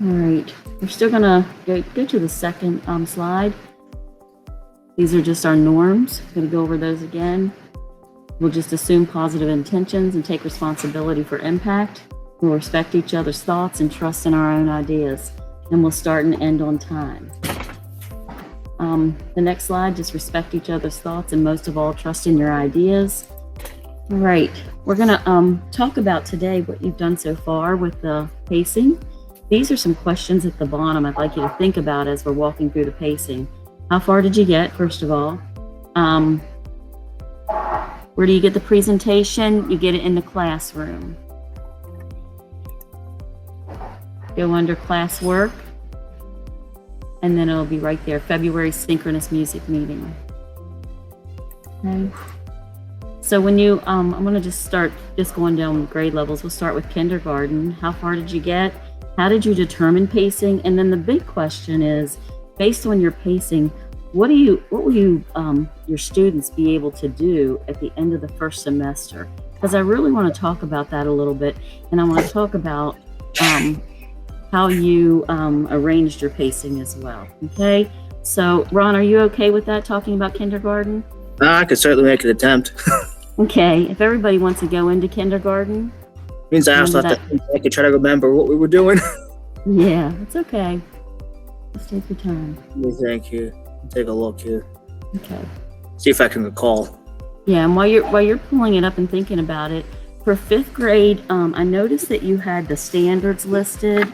All right, we're still gonna go to the second slide. These are just our norms. I'm gonna go over those again. We'll just assume positive intentions and take responsibility for impact. We'll respect each other's thoughts and trust in our own ideas. And we'll start and end on time. The next slide, just respect each other's thoughts and most of all, trust in your ideas. All right, we're gonna talk about today what you've done so far with the pacing. These are some questions at the bottom I'd like you to think about as we're walking through the pacing. How far did you get, first of all? Where do you get the presentation? You get it in the classroom. Go under classwork, and then it'll be right there, February synchronous music meeting. Okay. So when you, I'm gonna just going down grade levels. We'll start with kindergarten. How far did you get? How did you determine pacing? And then the big question is, based on your pacing, what will your students be able to do at the end of the first semester? Because I really want to talk about that a little bit, and I want to talk about how you arranged your pacing as well. Okay, so Ron, are you okay with that, talking about kindergarten? I could certainly make an attempt. Okay, if everybody wants to go into kindergarten. Means I also have to, I could try to remember what we were doing. Yeah, it's okay. Just take your time. Thank you. Take a look here. Okay. See if I can recall. Yeah, and while you're pulling it up and thinking about it, for fifth grade, I noticed that you had the standards listed,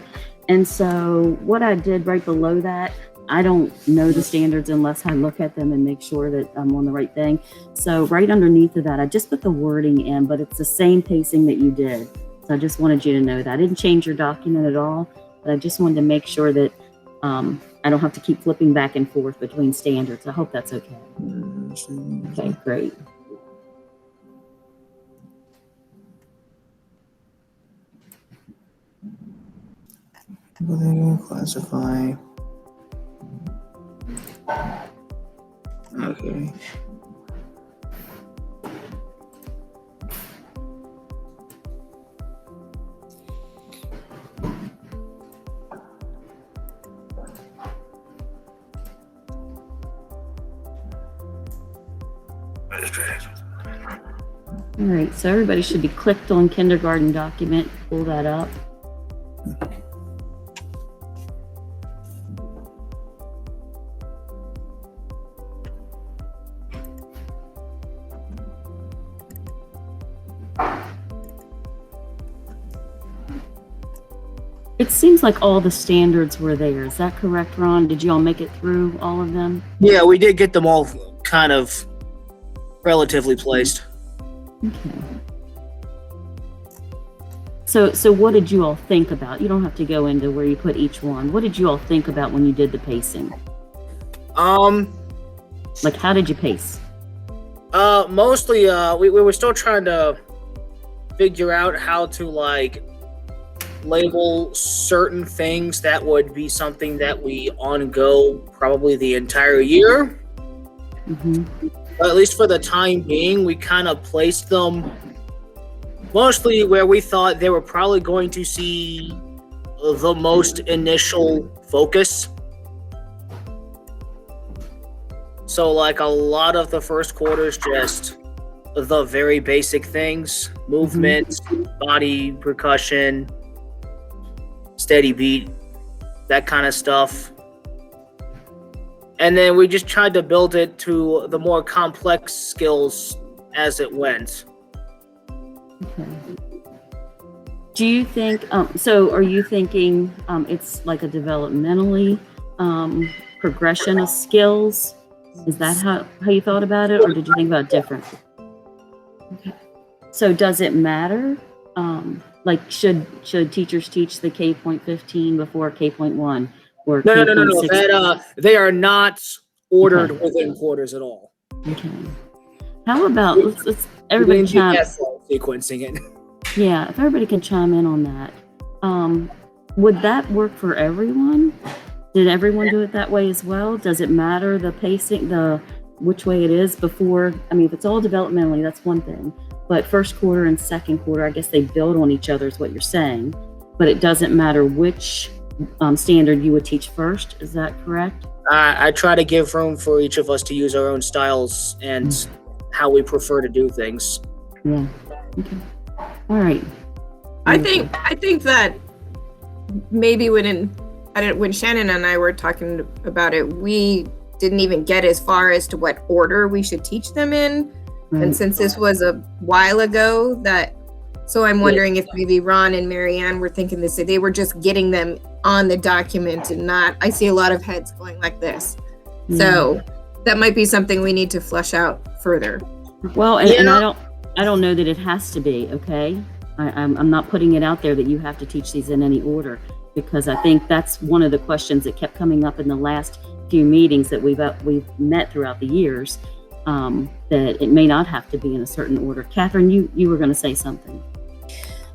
and so what I did right below that, I don't know the standards unless I look at them and make sure that I'm on the right thing. So right underneath of that, I just put the wording in, but it's the same pacing that you did. So I just wanted you to know that. I didn't change your document at all, but I just wanted to make sure that I don't have to keep flipping back and forth between standards. I hope that's okay. Okay, great. Classify. Okay. All right, so everybody should be clicked on kindergarten document. Pull that up. It seems like all the standards were there. Is that correct, Ron? Did you all make it through all of them? Yeah, we did get them all kind of relatively placed. Okay. So what did you all think about? You don't have to go into where you put each one. What did you all think about when you did the pacing? Like, how did you pace? Mostly, we were still trying to figure out how to, like, label certain things that would be something that we on-go probably the entire year. Mm-hmm. But at least for the time being, we kind of placed them mostly where we thought they were probably going to see the most initial focus. So, like, a lot of the first quarter is just the very basic things: movement, body percussion, steady beat, that kind of stuff. And then we just tried to build it to the more complex skills as it went. Okay. Do you think, so are you thinking it's like a developmentally progression of skills? Is that how you thought about it, or did you think about it different? Okay. So does it matter? Like, should teachers teach the K.15 before K.1 or No. K.16? They are not ordered within quarters at all. Okay. How about let's everybody chime sequencing it. Yeah, if everybody can chime in on that. Would that work for everyone? Did everyone do it that way as well? Does it matter the pacing, which way it is before? I mean, if it's all developmentally, that's one thing. But first quarter and second quarter, I guess they build on each other is what you're saying. But it doesn't matter which standard you would teach first. Is that correct? I try to give room for each of us to use our own styles and how we prefer to do things. Yeah. Okay. All right. I think that maybe when Shannon and I were talking about it, we didn't even get as far as to what order we should teach them in. Right. And since this was a while ago, so I'm wondering if maybe Ron and Marianne were thinking this, they were just getting them on the document and not, I see a lot of heads going like this. So that might be something we need to flesh out further. Well, and I don't know that it has to be, okay? I'm not putting it out there that you have to teach these in any order, because I think that's one of the questions that kept coming up in the last few meetings that we've met throughout the years, that it may not have to be in a certain order. Catherine, you were going to say something.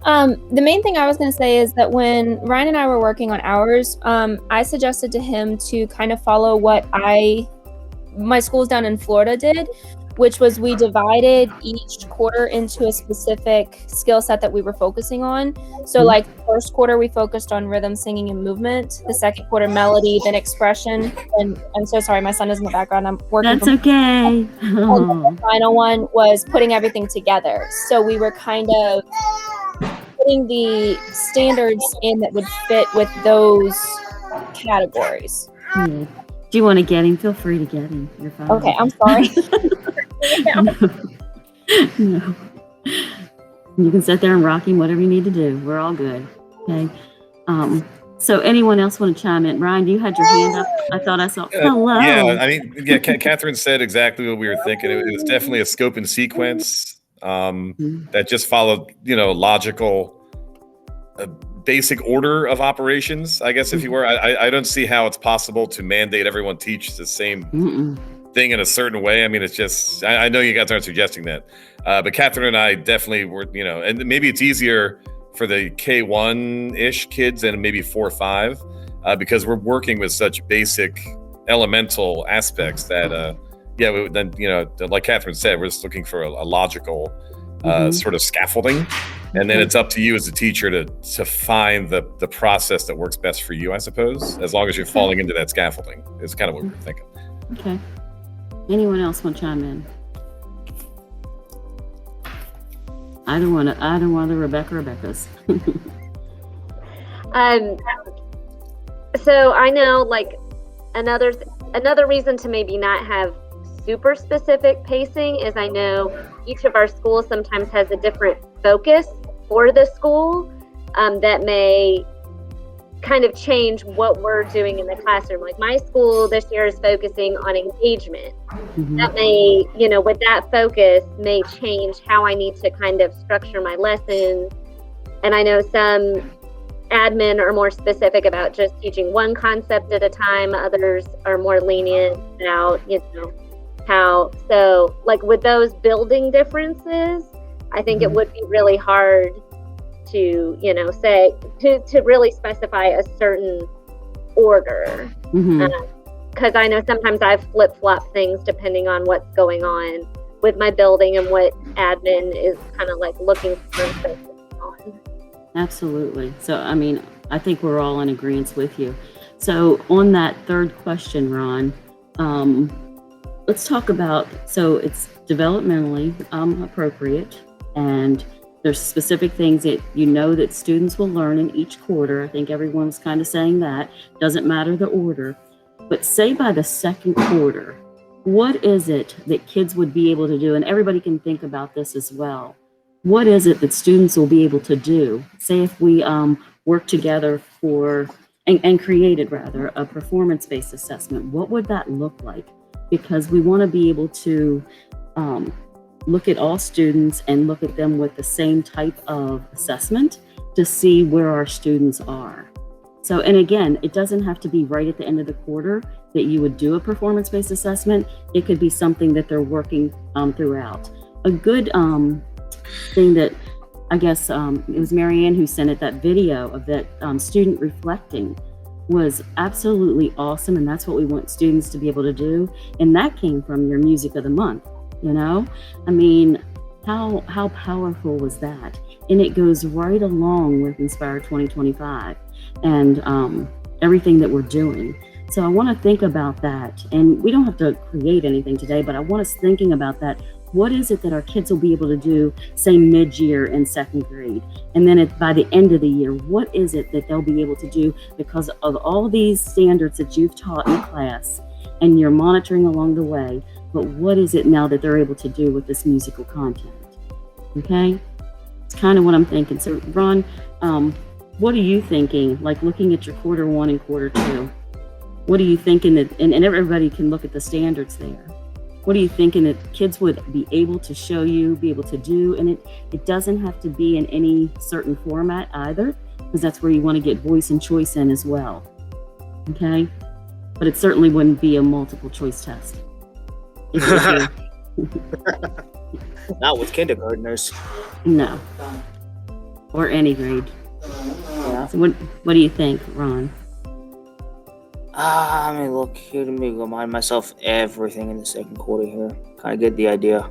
The main thing I was going to say is that when Ryan and I were working on ours, I suggested to him to kind of follow what my schools down in Florida did, which was we divided each quarter into a specific skill set that we were focusing on. So like the first quarter, we focused on rhythm, singing, and movement. The second quarter, melody, then expression. And I'm so sorry, my son is in the background. I'm working. That's okay. And the final one was putting everything together. So we were kind of putting the standards in that would fit with those categories. Yeah. Do you want to get him? Feel free to get him. You're fine. Okay, I'm sorry. No. You can sit there and rock him, whatever you need to do. We're all good. Okay. So anyone else want to chime in? Ryan, you had your hand up. I thought I saw. Hello. Yeah, I mean, Catherine said exactly what we were thinking. It was definitely a scope and sequence that just followed, logical, basic order of operations, I guess, if you were. I don't see how it's possible to mandate everyone teach the same thing in a certain way. I mean, it's just, I know you guys aren't suggesting that, but Catherine and I definitely were, and maybe it's easier for the K1-ish kids and maybe 4 or 5, because we're working with such basic elemental aspects that, then, like Catherine said, we're just looking for a logical sort of scaffolding. And then it's up to you as a teacher to find the process that works best for you, I suppose, as long as you're falling into that scaffolding, is kind of what we're thinking. Okay. Anyone else want to chime in? I don't want the Rebecca's. So I know, like, another reason to maybe not have super specific pacing is I know each of our schools sometimes has a different focus for the school that may kind of change what we're doing in the classroom. Like my school this year is focusing on engagement. That may, with that focus may change how I need to kind of structure my lessons. And I know some admin are more specific about just teaching one concept at a time. Others are more lenient about, how. So like with those building differences, I think it would be really hard to, say, to really specify a certain order. Because I know sometimes I've flip-flopped things depending on what's going on with my building and what admin is kind of like looking for on. Absolutely. So, I mean, I think we're all in agreement with you. So on that third question, Ron, let's talk about, so it's developmentally appropriate, and there's specific things that that students will learn in each quarter. I think everyone's kind of saying that. Doesn't matter the order. But say by the second quarter, what is it that kids would be able to do? And everybody can think about this as well. What is it that students will be able to do? Say if we work together and created rather a performance-based assessment, what would that look like? Because we want to be able to look at all students and look at them with the same type of assessment to see where our students are. So, and again, it doesn't have to be right at the end of the quarter that you would do a performance-based assessment. It could be something that they're working throughout. A good thing that I guess it was Marianne who sent it, that video of that student reflecting was absolutely awesome. And that's what we want students to be able to do. And that came from your music of the month. I mean, how powerful was that? and it goes right along with Inspire 2025 and everything that we're doing. So I want to think about that, and we don't have to create anything today, but I want us thinking about that. What is it that our kids will be able to do, say mid-year in second grade? And then by the end of the year, what is it that they'll be able to do because of all these standards that you've taught in class and you're monitoring along the way? But what is it now that they're able to do with this musical content? Okay, it's kind of what I'm thinking. So Ron, what are you thinking? Like looking at your quarter one and quarter two, what are you thinking that, and everybody can look at the standards there. What are you thinking that kids would be able to show you, be able to do? And it doesn't have to be in any certain format either, because that's where you want to get voice and choice in as well. Okay, but it certainly wouldn't be a multiple choice test. Not with kindergartners. No. Or any grade. Yeah. So what do you think, Ron? Let me look here. Let me remind myself everything in the second quarter here. Kind of get the idea.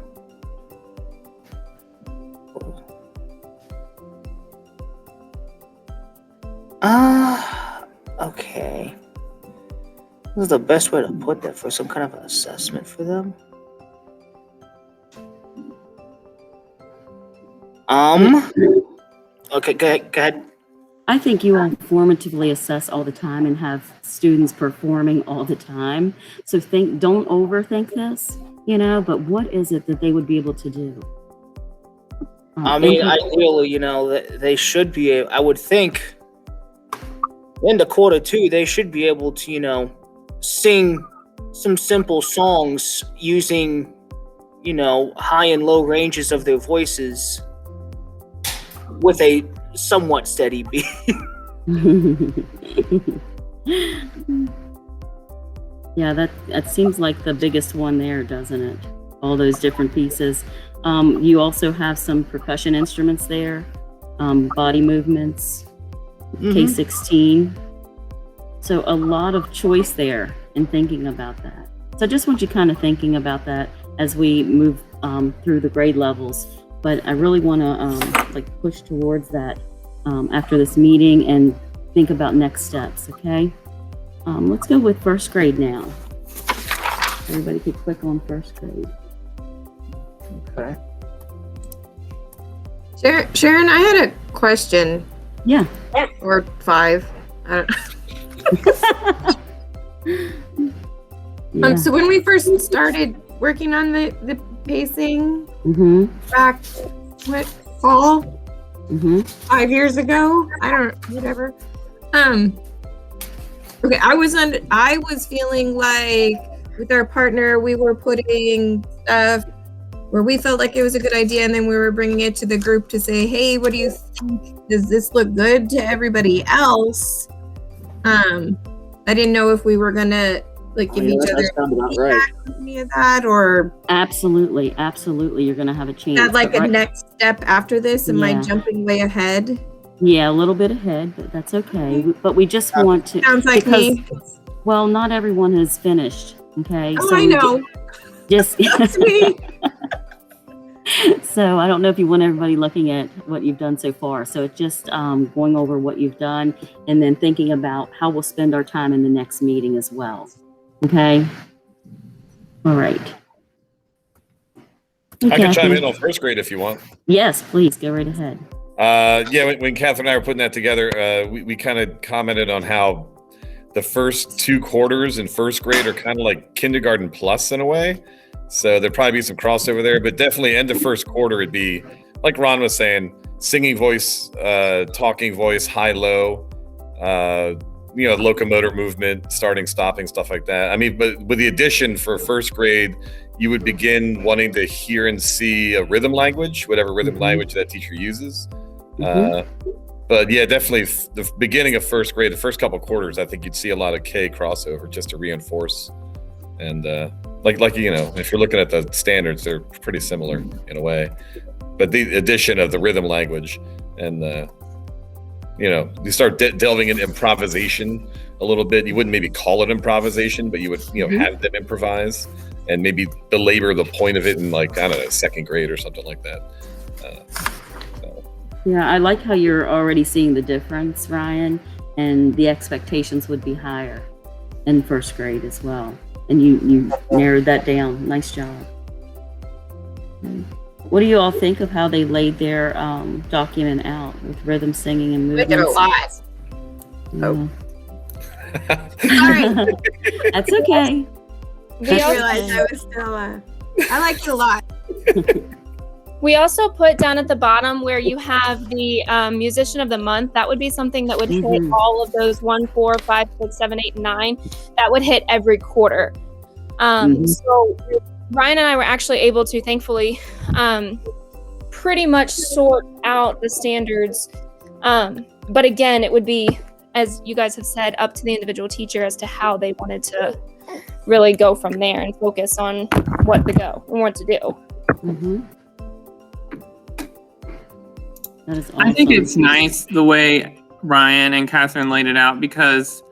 Okay. This is the best way to put that for some kind of an assessment for them. Okay, go ahead. I think you all formatively assess all the time and have students performing all the time. So don't overthink this, but what is it that they would be able to do? Ideally, they should be, I would think, in the quarter two, they should be able to, sing some simple songs using, high and low ranges of their voices with a somewhat steady beat. Yeah, that seems like the biggest one there, doesn't it? All those different pieces. You also have some percussion instruments there, body movements, K16. So a lot of choice there in thinking about that. So I just want you kind of thinking about that as we move through the grade levels. But I really want to push towards that after this meeting and think about next steps, okay? Let's go with first grade now. Everybody could click on first grade. Okay. Sharon, I had a question. Yeah. Or 5. I don't Yeah. So when we first started working on the pacing back, fall? 5 years ago? Whatever. Okay, I was feeling like with our partner, we were putting stuff where we felt like it was a good idea, and then we were bringing it to the group to say, hey, what do you think? Does this look good to everybody else? I didn't know if we were gonna give each other feedback on any of that, or Absolutely. You're going to have a chance. that but a next step after this. Am I jumping way ahead? Yeah, a little bit ahead, but that's okay. But we just want to. Sounds like me. Well, not everyone has finished. Okay. Oh, I know. Just That's me. So I don't know if you want everybody looking at what you've done so far. So it's just going over what you've done and then thinking about how we'll spend our time in the next meeting as well. Okay. All right. I can chime in on first grade if you want. Yes, please go right ahead. When Catherine and I were putting that together, we kind of commented on how the first 2 quarters in first grade are kind of like kindergarten plus in a way. So there'd probably be some crossover there, but definitely end of first quarter, it'd be like Ron was saying, singing voice, talking voice, high, low, locomotor movement, starting, stopping, stuff like that. I mean, but with the addition for first grade, you would begin wanting to hear and see a rhythm language, whatever rhythm language that teacher uses. But yeah, definitely the beginning of first grade, the first couple quarters, I think you'd see a lot of K crossover just to reinforce. And if you're looking at the standards, they're pretty similar in a way. But the addition of the rhythm language and you start delving into improvisation a little bit. You wouldn't maybe call it improvisation, but you would have them improvise and maybe belabor the point of it in second grade or something like that. Yeah, I like how you're already seeing the difference, Ryan, and the expectations would be higher in first grade as well. And you narrowed that down. Nice job. What do you all think of how they laid their document out with rhythm, singing, and We movement? did a lot. Oh. Sorry. That's okay. We I That's also, realized I was still, I liked it a lot. we also put down at the bottom where you have the musician of the month. That would be something that would hit Mhm. all of those 1, 4, 5, 6, 7, 8, and 9. That would hit every quarter. Mhm. So Ryan and I were actually able to, thankfully, pretty much sort out the standards. But again, it would be, as you guys have said, up to the individual teacher as to how they wanted to really go from there and focus on what to go and what to do. Mhm. That is awesome. I think it's nice the way Ryan and Catherine laid it out, because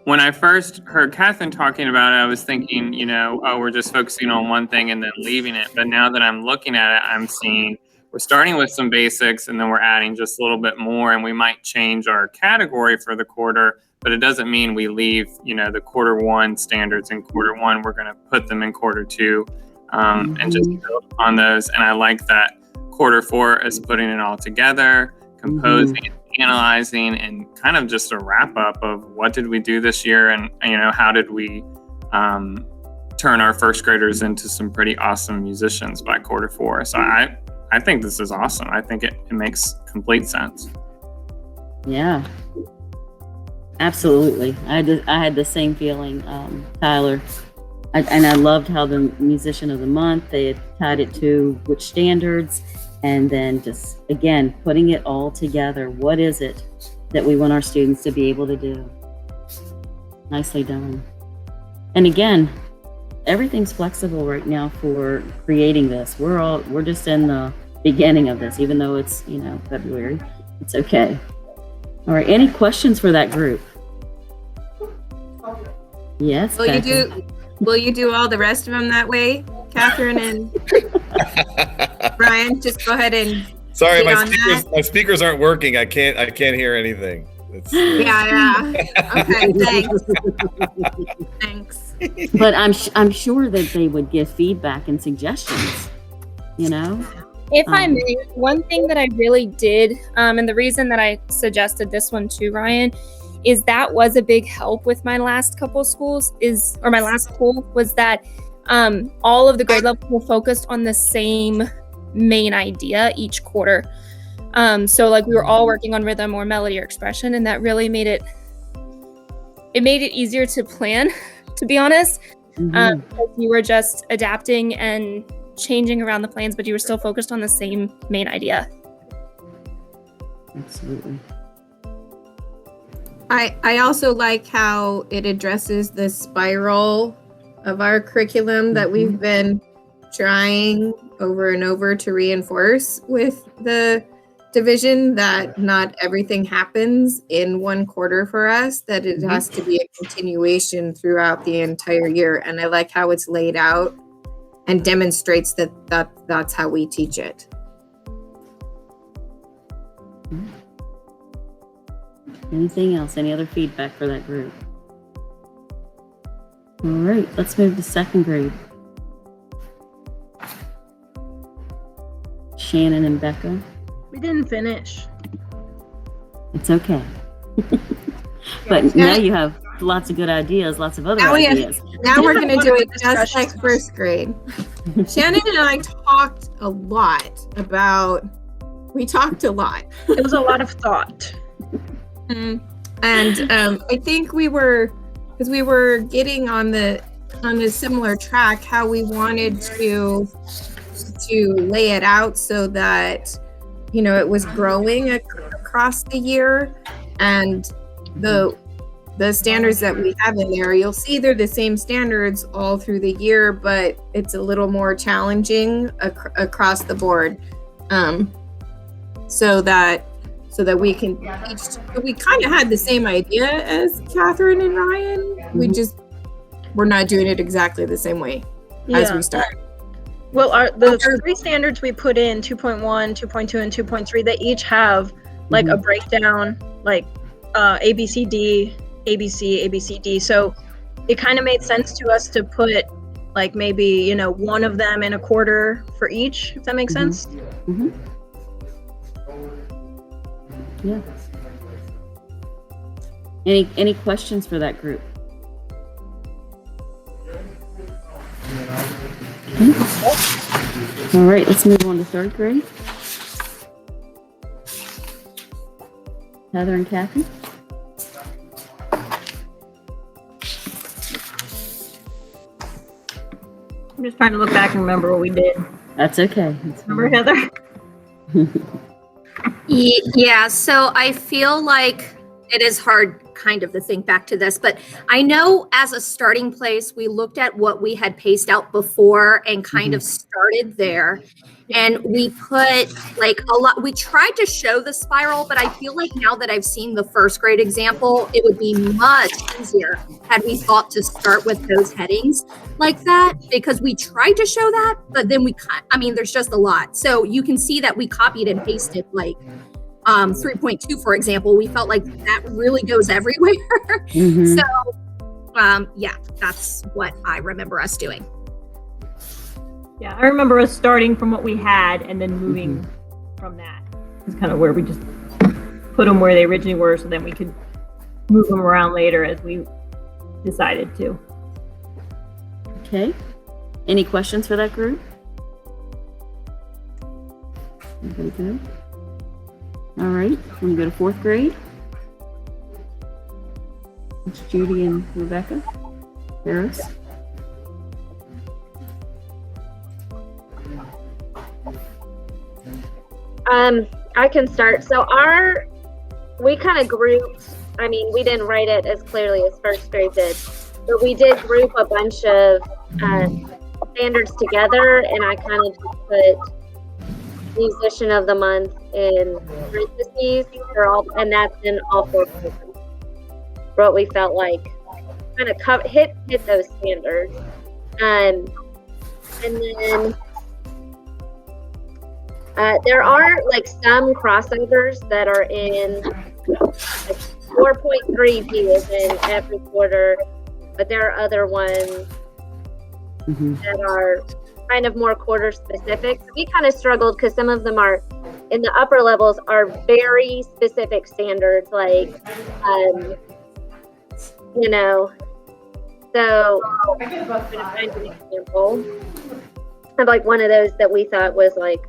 when I first heard Catherine talking about it, I was thinking, you know, oh, we're just focusing on one thing and then leaving it. But now that I'm looking at it, I'm seeing we're starting with some basics and then we're adding just a little bit more, and we might change our category for the quarter, but it doesn't mean we leave, you know, the quarter one standards in quarter one. We're going to put them in quarter two and just build on those. And I like that quarter four is putting it all together, composing, analyzing, and kind of just a wrap up of what did we do this year, and you know, how did we turn our first graders into some pretty awesome musicians by quarter four. So I think this is awesome. I think it makes complete sense. Yeah, absolutely. I had the same feeling, Tyler. And I loved how the musician of the month, they had tied it to which standards, and then just, again, putting it all together. What is it that we want our students to be able to do? Nicely done. And again, everything's flexible right now for creating this. We're just in the beginning of this, even though it's, you know, February. It's okay. All right, any questions for that group? Yes. Will you do all the rest of them that way, Catherine and Brian? Just go ahead and Sorry, Get on my speakers aren't working. I can't hear anything. It's, yeah. Okay, thanks. But I'm sure that they would give feedback and suggestions, you know? If I may, one thing that I really did, and the reason that I suggested this one too, Ryan, is that was a big help with my last couple of schools my last school was that all of the grade levels were focused on the same main idea each quarter. So like we were all working on rhythm or melody or expression, and that really made it easier to plan, to be honest. Because you were just adapting and changing around the plans, but you were still focused on the same main idea. Absolutely. I also like how it addresses the spiral of our curriculum that we've been trying over and over to reinforce with the division, that not everything happens in one quarter for us, that it has to be a continuation throughout the entire year. And I like how it's laid out and demonstrates that's how we teach it. Anything else? Any other feedback for that group? All right, let's move to second grade. Shannon and Becca. We didn't finish. It's okay. But now you have lots of good ideas, lots of other ideas. Now we're going to do it just Discussions. like first grade. Shannon and I talked a lot. It was a lot of thought. And I think we were getting on a similar track, how we wanted to lay it out so that, you know, it was growing across the year. And the standards that we have in there, you'll see they're the same standards all through the year, but it's a little more challenging across the board. So that we can teach. We kind of had the same idea as Catherine and Ryan. We're not doing it exactly the same way as we start. Well, the three standards we put in, 2.1, 2.2, and 2.3, they each have like a breakdown, like ABCD, ABC, ABCD. So it kind of made sense to us to put like maybe, one of them in a quarter for each, if that makes sense. Mm-hmm. Yeah. Any questions for that group? All right, let's move on to third grade. Heather and Kathy. I'm just trying to look back and remember what we did. That's okay. Remember, Heather? Yeah, so I feel like it is hard kind of to think back to this, but I know as a starting place, we looked at what we had paced out before and kind of started there. And we put like a lot, we tried to show the spiral, but I feel like now that I've seen the first grade example, it would be much easier had we thought to start with those headings like that, because we tried to show that, but then there's just a lot. So you can see that we copied and pasted like 3.2, for example. We felt like that really goes everywhere. Mm-hmm. So yeah, that's what I remember us doing. Yeah, I remember us starting from what we had and then moving from that. It's kind of where we just put them where they originally were, so then we could move them around later as we decided to. Okay. Any questions for that group? Everybody good? All right, I'm gonna go to fourth grade. It's Judy and Rebecca Harris. I can start. So we kind of grouped, we didn't write it as clearly as first grade did, but we did group a bunch of standards together, and I kind of just put musician of the month in parentheses and that's in all four programs. What we felt like kind of hit those standards. And then there are like some crossovers that are in like 4.3 D is in every quarter, but there are other ones that are kind of more quarter specific. We kind of struggled because some of them are in the upper levels are very specific standards, like so I'm gonna find an example of like one of those that we thought was like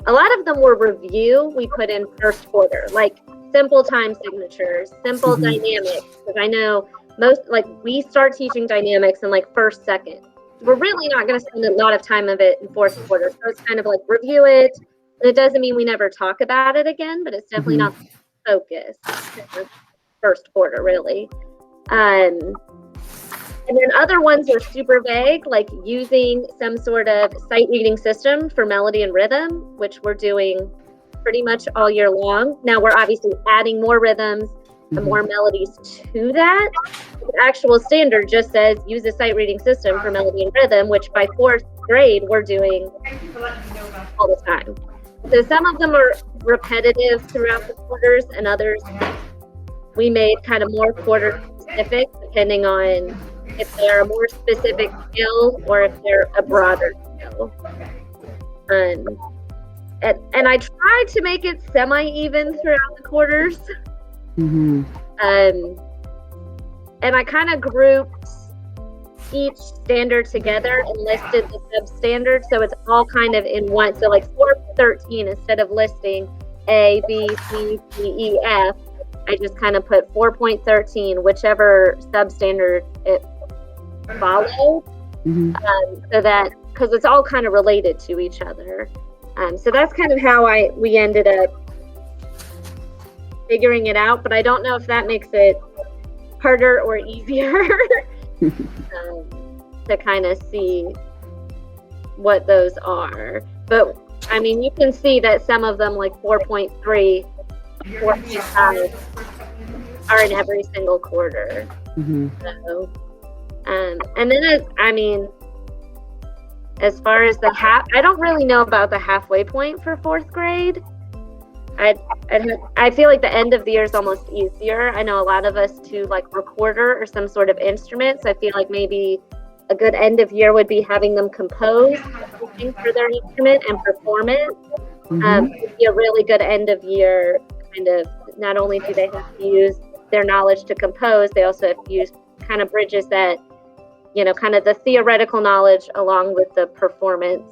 a lot of them were review. We put in first quarter, like simple time signatures, simple dynamics, because I know most we start teaching dynamics in like first, second. We're really not going to spend a lot of time of it in fourth quarter. So it's kind of like review it. And it doesn't mean we never talk about it again, but it's definitely not the focus. First quarter, really. And then other ones are super vague, like using some sort of sight reading system for melody and rhythm, which we're doing pretty much all year long. Now we're obviously adding more rhythms and more melodies to that. The actual standard just says use a sight reading system for melody and rhythm, which by fourth grade we're doing all the time. So some of them are repetitive throughout the quarters, and others we made kind of more quarter specific, depending on if they're a more specific skill or if they're a broader skill. And I tried to make it semi-even throughout the quarters. And I kind of grouped each standard together and listed the substandards, so it's all kind of in one. So like 4.13, instead of listing A, B, C, D, E, F, I just kind of put 4.13, whichever substandard it followed, so that, because it's all kind of related to each other. So that's kind of how we ended up figuring it out, but I don't know if that makes it harder or easier to kind of see what those are. But I mean, you can see that some of them, like 4.3, 4.5, are in every single quarter. So, and then As far as the I don't really know about the halfway point for 4th grade. I feel like the end of the year is almost easier. I know a lot of us do like recorder or some sort of instrument. So I feel like maybe a good end of year would be having them compose something for their instrument and perform it. It'd be a really good end of year kind of, not only do they have to use their knowledge to compose, they also have to use kind of bridges that, you know, kind of the theoretical knowledge along with the performance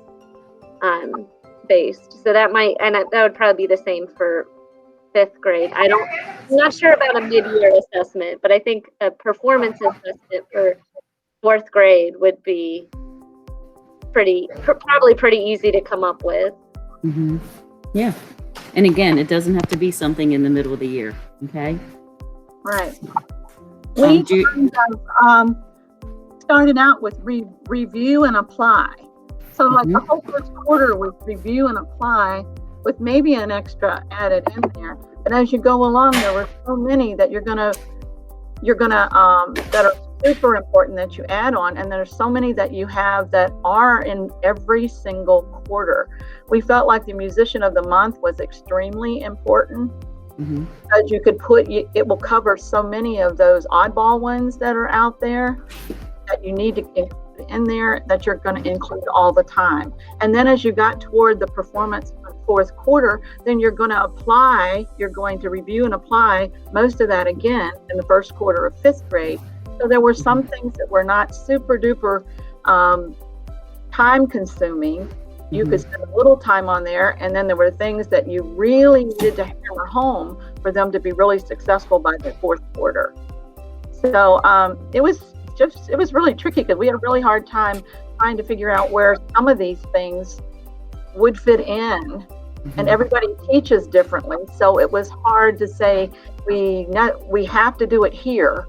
based. So that might, and that would probably be the same for 5th grade. I'm not sure about a mid-year assessment, but I think a performance assessment for 4th grade would be probably pretty easy to come up with. Yeah. And again, it doesn't have to be something in the middle of the year. Okay. Right. We started out with review and apply. So like the whole first quarter was review and apply with maybe an extra added in there. But as you go along, there were so many that you're gonna that are super important that you add on, and there's so many that you have that are in every single quarter. We felt like the musician of the month was extremely important, because you could it will cover so many of those oddball ones that are out there that you need to include in there, that you're going to include all the time. And then as you got toward the performance of 4th quarter, then you're going to review and apply most of that again in the 1st quarter of 5th grade. So there were some things that were not super duper time consuming. You could spend a little time on there, and then there were things that you really needed to hammer home for them to be really successful by the 4th quarter. So it was really tricky, because we had a really hard time trying to figure out where some of these things would fit in, and everybody teaches differently. So it was hard to say we have to do it here.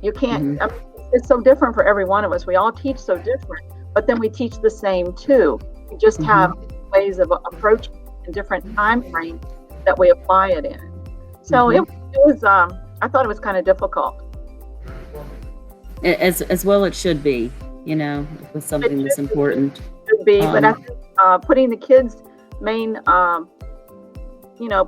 You can't. I mean, it's so different for every one of us. We all teach so different, but then we teach the same too. We just have ways of approaching in different time frames that we apply it in. So it was. I thought it was kind of difficult. As well, it should be. You know, with something that's important. Should be, but I think putting the kids' main,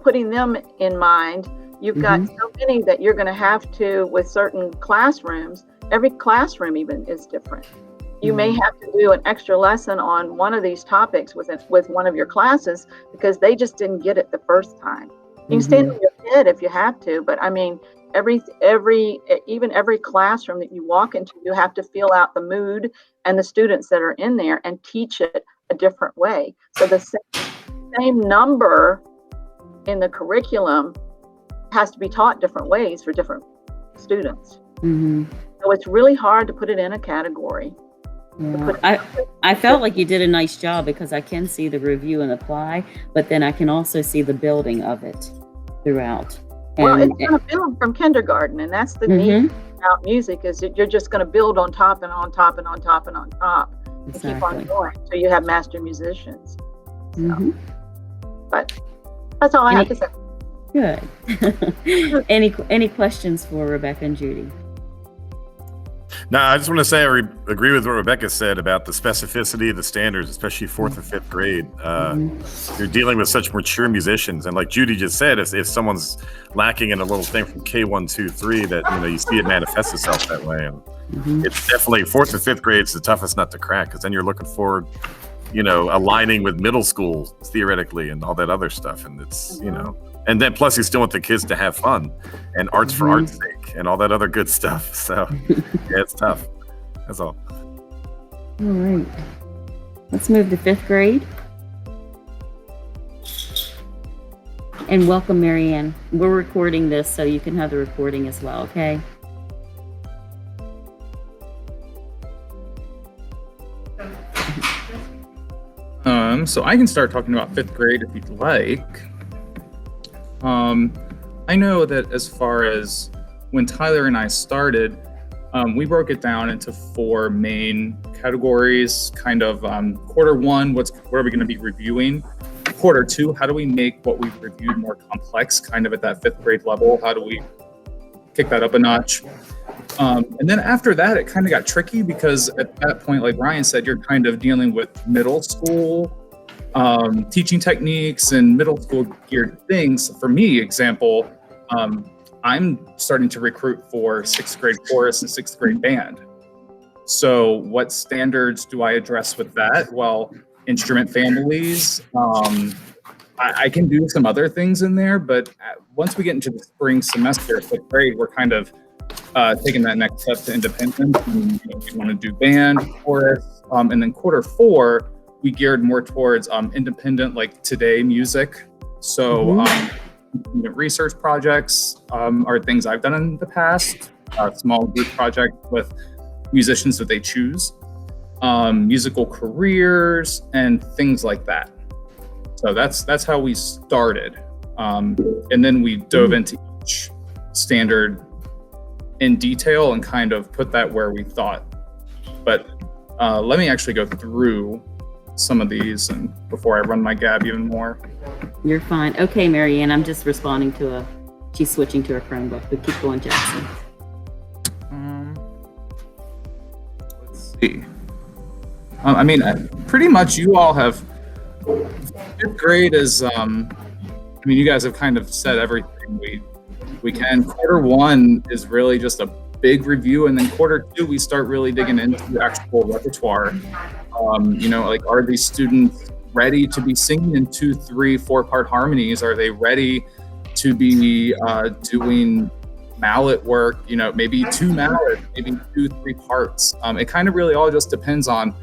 putting them in mind. You've got so many that you're going to have to, with certain classrooms, every classroom even is different. You may have to do an extra lesson on one of these topics with one of your classes, because they just didn't get it the first time. You can stand on your head if you have to, but I mean, even every classroom that you walk into, you have to feel out the mood and the students that are in there and teach it a different way. So the same number in the curriculum has to be taught different ways for different students. So it's really hard to put it in a category. Yeah. I felt like you did a nice job, because I can see the review and apply, but then I can also see the building of it throughout. Well, it's going to build from kindergarten, and that's the neat about music, is that you're just going to build on top and on top and on top and on top, and keep on going. So you have master musicians. So. But that's all I have to say. Good. Any questions for Rebecca and Judy? No, I just want to say I agree with what Rebecca said about the specificity of the standards, especially 4th and 5th grade. You're dealing with such mature musicians, and like Judy just said, if someone's lacking in a little thing from K1, 2, 3, that you see it manifest itself that way, and it's definitely 4th and 5th grade is the toughest nut to crack, because then you're looking forward, aligning with middle school theoretically and all that other stuff, and it's and then plus you still want the kids to have fun and arts for art's sake and all that other good stuff. So yeah, it's tough. That's all. All right. Let's move to 5th grade. And welcome, Marianne. We're recording this, so you can have the recording as well, okay? So I can start talking about 5th grade if you'd like. I know that as far as when Tyler and I started, we broke it down into 4 main categories, kind of quarter 1, what are we going to be reviewing? Quarter 2, how do we make what we've reviewed more complex, kind of at that 5th grade level? How do we kick that up a notch? And then after that, it kind of got tricky because at that point, like Ryan said, you're kind of dealing with middle school teaching techniques and middle school geared things. For me, example, I'm starting to recruit for 6th grade chorus and 6th grade band. So what standards do I address with that? Well, instrument families. I can do some other things in there, but once we get into the spring semester, 5th grade, we're kind of taking that next step to independence. And, we want to do band, chorus, and then quarter 4, we geared more towards independent, like today music. So research projects are things I've done in the past, small group project with musicians that they choose, musical careers, and things like that. So that's how we started. And then we dove into each standard in detail and kind of put that where we thought. But let me actually go through some of these and before I run my gab even more. You're fine. Okay, Marianne, I'm just responding to she's switching to her Chromebook, but keep going, Jackson. Let's see. I mean, pretty much you all have, 5th grade is, I mean, you guys have kind of said everything we can. Quarter 1 is really just a big review, and then quarter 2, we start really digging into the actual repertoire. Like, are these students ready to be singing in 2, 3, 4-part harmonies? Are they ready to be doing mallet work? Maybe 2 mallets, maybe 2, 3 parts. It kind of really all just depends on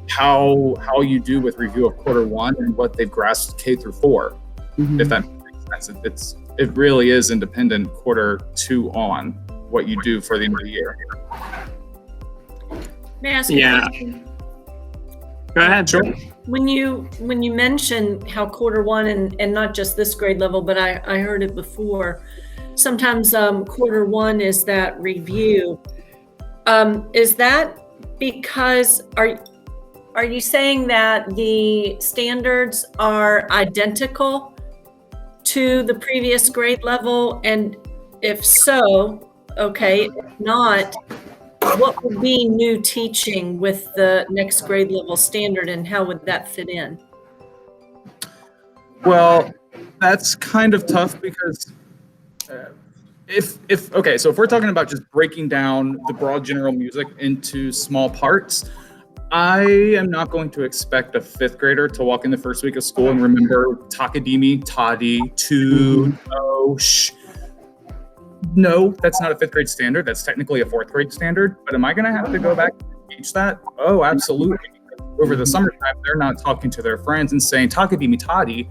how you do with review of quarter 1 and what they've grasped K through 4. If that makes sense, it really is independent quarter 2 on what you do for the end of the year. May I ask a question? Go ahead. Sure. When you mention how quarter 1 and not just this grade level, but I heard it before, sometimes quarter 1 is that review. Is that because are you saying that the standards are identical to the previous grade level? And if so, okay, if not, what would be new teaching with the next grade level standard and how would that fit in? Well, that's kind of tough because if we're talking about just breaking down the broad general music into small parts, I am not going to expect a 5th grader to walk in the first week of school and remember Takadimi, Tadi, Tu, No, Sh. No, that's not a 5th grade standard. That's technically a 4th grade standard. But am I going to have to go back and teach that? Oh, absolutely. Over the summertime, they're not talking to their friends and saying Takadimi, Tadi.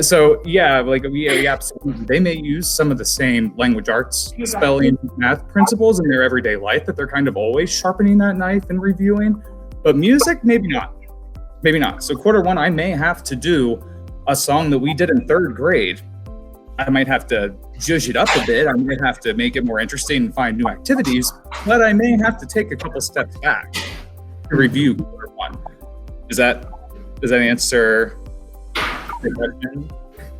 So yeah, like we absolutely, they may use some of the same language arts, spelling, math principles in their everyday life that they're kind of always sharpening that knife and reviewing, but music, maybe not. So quarter 1, I may have to do a song that we did in 3rd grade. I might have to zhuzh it up a bit. I might have to make it more interesting and find new activities, but I may have to take a couple steps back to review quarter 1. Does that answer the question?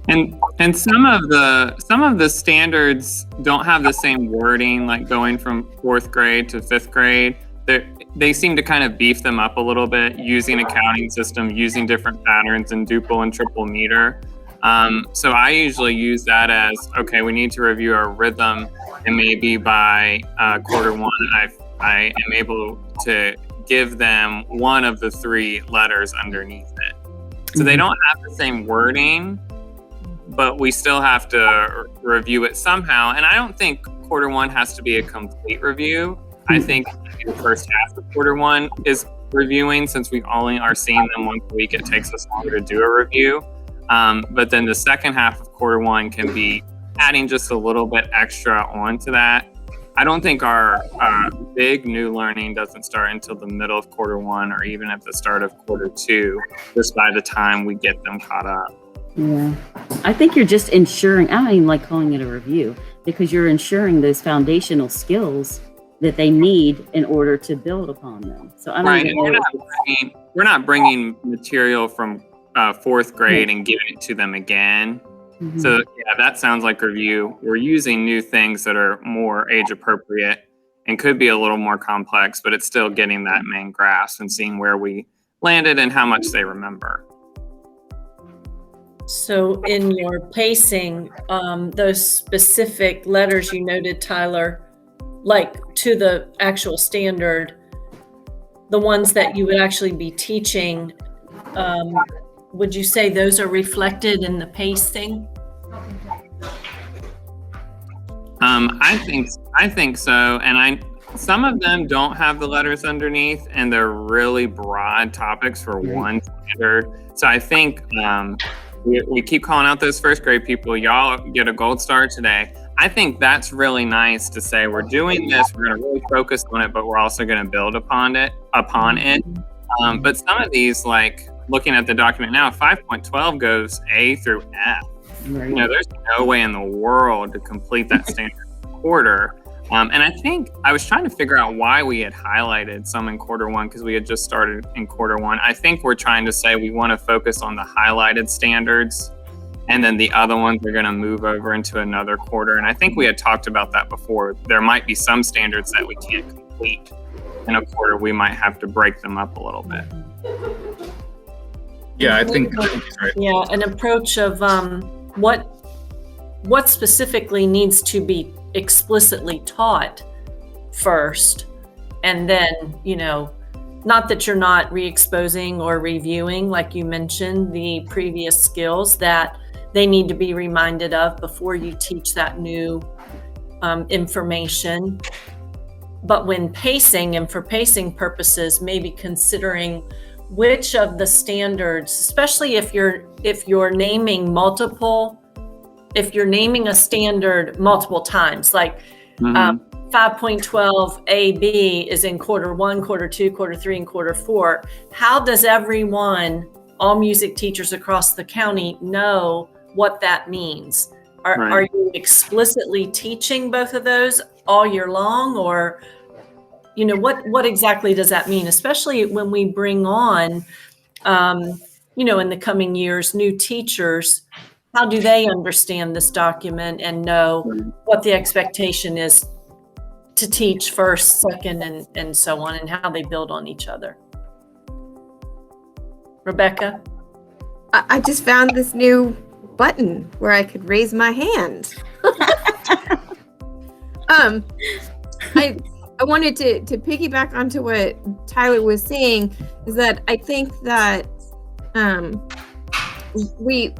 And some of the standards don't have the same wording, like going from 4th grade to 5th grade. They seem to kind of beef them up a little bit, using a counting system, using different patterns in duple and triple meter. So I usually use that as, okay, we need to review our rhythm, and maybe by quarter 1, I am able to give them one of the 3 letters underneath it. So they don't have the same wording, but we still have to review it somehow. And I don't think quarter 1 has to be a complete review. I think the first half of quarter 1 is reviewing, since we only are seeing them once a week. It takes us longer to do a review. But then the second half of quarter 1 can be adding just a little bit extra onto that. I don't think our big new learning doesn't start until the middle of quarter 1 or even at the start of quarter 2, just by the time we get them caught up. Yeah. I think you're just ensuring, I don't even like calling it a review, because you're ensuring those foundational skills that they need in order to build upon them. So I don't Right, even and know we're not bringing material from 4th grade and giving it to them again. So yeah, that sounds like review. We're using new things that are more age appropriate and could be a little more complex, but it's still getting that main grasp and seeing where we landed and how much they remember. So in your pacing, those specific letters you noted, Tyler, like to the actual standard, the ones that you would actually be teaching, would you say those are reflected in the pacing? I think so, and some of them don't have the letters underneath, and they're really broad topics for one standard. So I think we keep calling out those first grade people. Y'all get a gold star today. I think that's really nice to say we're doing this. We're going to really focus on it, but we're also going to build upon it. But some of these, like looking at the document now, 5.12 goes A through F. Right. You know, there's no way in the world to complete that standard quarter. And I think I was trying to figure out why we had highlighted some in quarter one, because we had just started in quarter one. I think we're trying to say we want to focus on the highlighted standards, and then the other ones are going to move over into another quarter. And I think we had talked about that before. There might be some standards that we can't complete in a quarter. We might have to break them up a little bit. Yeah, I think he's right. Yeah, an approach of what specifically needs to be explicitly taught first, and then, you know, not that you're not re-exposing or reviewing, like you mentioned, the previous skills that they need to be reminded of before you teach that new information. But when pacing, and for pacing purposes, maybe considering which of the standards, especially if you're naming a standard multiple times, like 5.12 AB is in quarter one, quarter two, quarter three, and quarter four. How does everyone, all music teachers across the county, know what that means? Are you explicitly teaching both of those all year long, or you know, what exactly does that mean? Especially when we bring on, you know, in the coming years, new teachers. How do they understand this document and know what the expectation is to teach first, second, and so on, and how they build on each other? Rebecca? I just found this new button where I could raise my hand. I wanted to piggyback onto what Tyler was saying, is that I think that we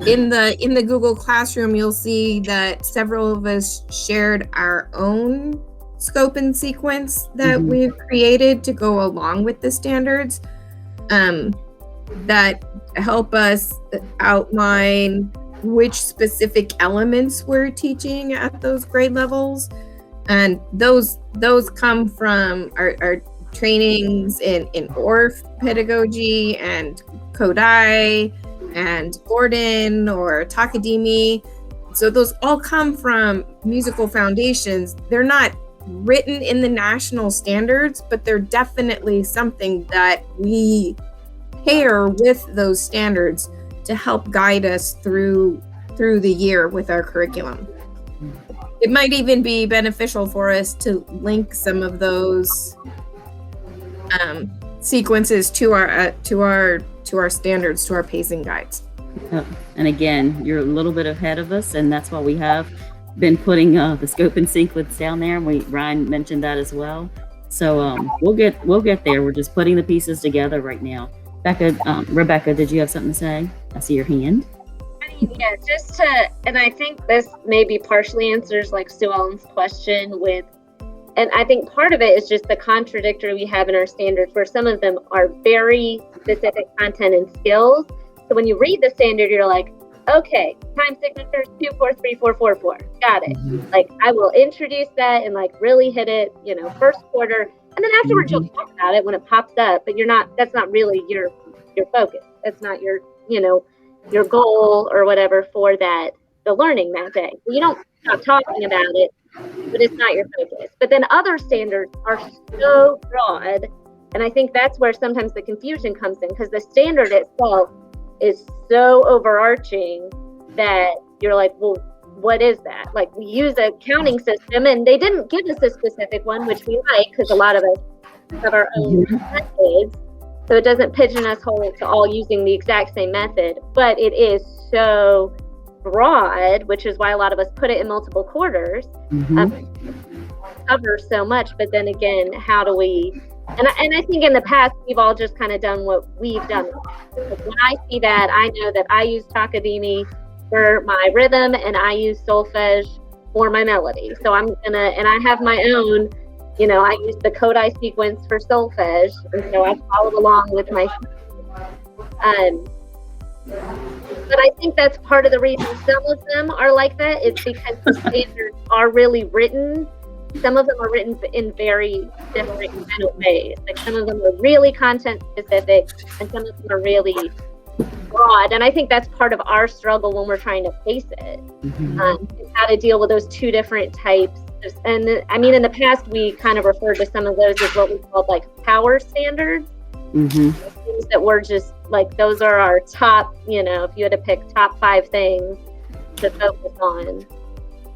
in the Google Classroom, you'll see that several of us shared our own scope and sequence that we've created to go along with the standards, that help us outline which specific elements we're teaching at those grade levels. And those come from our trainings in ORF pedagogy and Kodai and Gordon or Takadimi. So those all come from musical foundations. They're not written in the national standards, but they're definitely something that we pair with those standards to help guide us through the year with our curriculum. It might even be beneficial for us to link some of those sequences to our standards, to our pacing guides. And again, you're a little bit ahead of us, and that's why we have been putting the scope and sequence down there. And Ryan mentioned that as well. So we'll get there. We're just putting the pieces together right now. Rebecca, did you have something to say? I see your hand. Yeah, and I think this maybe partially answers like Sue Ellen's question and I think part of it is just the contradictory we have in our standards, where some of them are very specific content and skills. So when you read the standard, you're like, okay, time signatures 2, 4, 3, 4, 4, 4. Got it. Like I will introduce that and like really hit it, you know, first quarter. And then afterwards you'll talk about it when it pops up, but that's not really your focus. That's not your, you know, your goal or whatever for the learning that day. You don't stop talking about it, but it's not your focus. But then other standards are so broad, and I think that's where sometimes the confusion comes in, because the standard itself is so overarching that you're like, well, what is that? Like, we use a counting system, and they didn't give us a specific one, which we like because a lot of us have our own methods. So it doesn't pigeon us whole to all using the exact same method, but it is so broad, which is why a lot of us put it in multiple quarters. Cover so much, but then again, how do we? And I think in the past we've all just kind of done what we've done. When I see that, I know that I use Takadimi for my rhythm and I use solfege for my melody. So I'm gonna, and I have my own. You know, I use the Kodai sequence for solfege, and so I followed along with my. But I think that's part of the reason some of them are like that is because the standards are really written. Some of them are written in very different kind of ways. Like some of them are really content specific, and some of them are really broad. And I think that's part of our struggle when we're trying to face it. Is how to deal with those two different types. And I mean, in the past, we kind of referred to some of those as what we called like power standards. Things that were just like, those are our top, you know, if you had to pick top 5 things to focus on.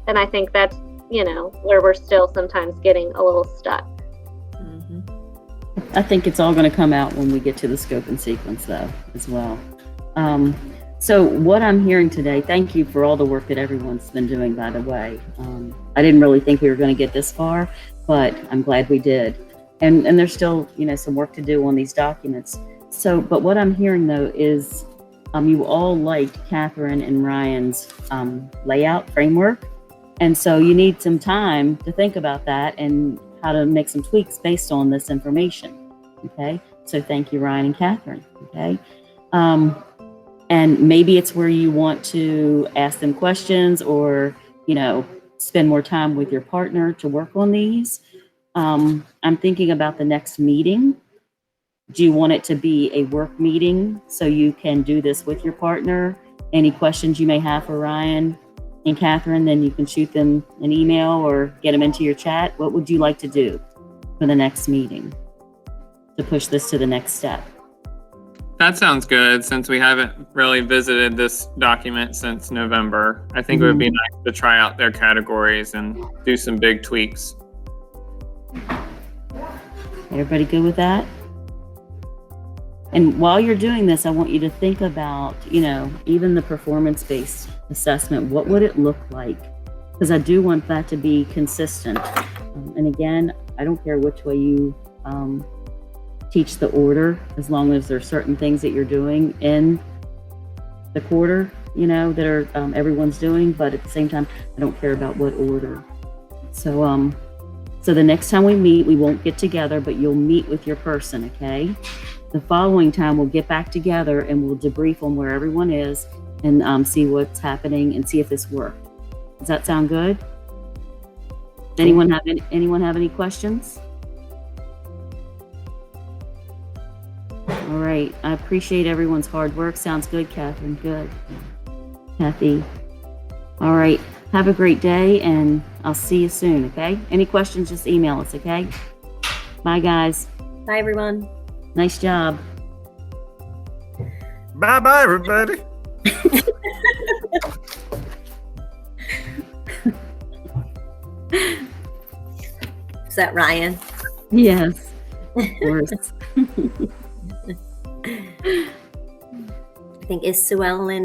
And I think that's, you know, where we're still sometimes getting a little stuck. I think it's all going to come out when we get to the scope and sequence, though, as well. So what I'm hearing today, thank you for all the work that everyone's been doing, by the way. I didn't really think we were going to get this far, but I'm glad we did. And there's still, you know, some work to do on these documents. So, but what I'm hearing, though, is you all liked Catherine and Ryan's layout framework. And so you need some time to think about that and how to make some tweaks based on this information. Okay. So thank you, Ryan and Catherine. Okay. And maybe it's where you want to ask them questions or, you know, spend more time with your partner to work on these. I'm thinking about the next meeting. Do you want it to be a work meeting so you can do this with your partner? Any questions you may have for Ryan and Catherine, then you can shoot them an email or get them into your chat. What would you like to do for the next meeting to push this to the next step? That sounds good, since we haven't really visited this document since November. I think it would be nice to try out their categories and do some big tweaks. Everybody good with that? And while you're doing this, I want you to think about, you know, even the performance-based assessment. What would it look like? Because I do want that to be consistent. And again, I don't care which way you teach the order, as long as there's certain things that you're doing in the quarter, you know, that are everyone's doing. But at the same time, I don't care about what order. So, so the next time we meet, we won't get together, but you'll meet with your person, okay? The following time, we'll get back together and we'll debrief on where everyone is and see what's happening and see if this worked. Does that sound good? Anyone have any questions? All right, I appreciate everyone's hard work. Sounds good, Catherine. Good. Kathy. All right, have a great day and I'll see you soon, okay? Any questions, just email us, okay? Bye, guys. Bye, everyone. Nice job. Bye-bye, everybody. Is that Ryan? Yes, of course. I think is Sue Ellen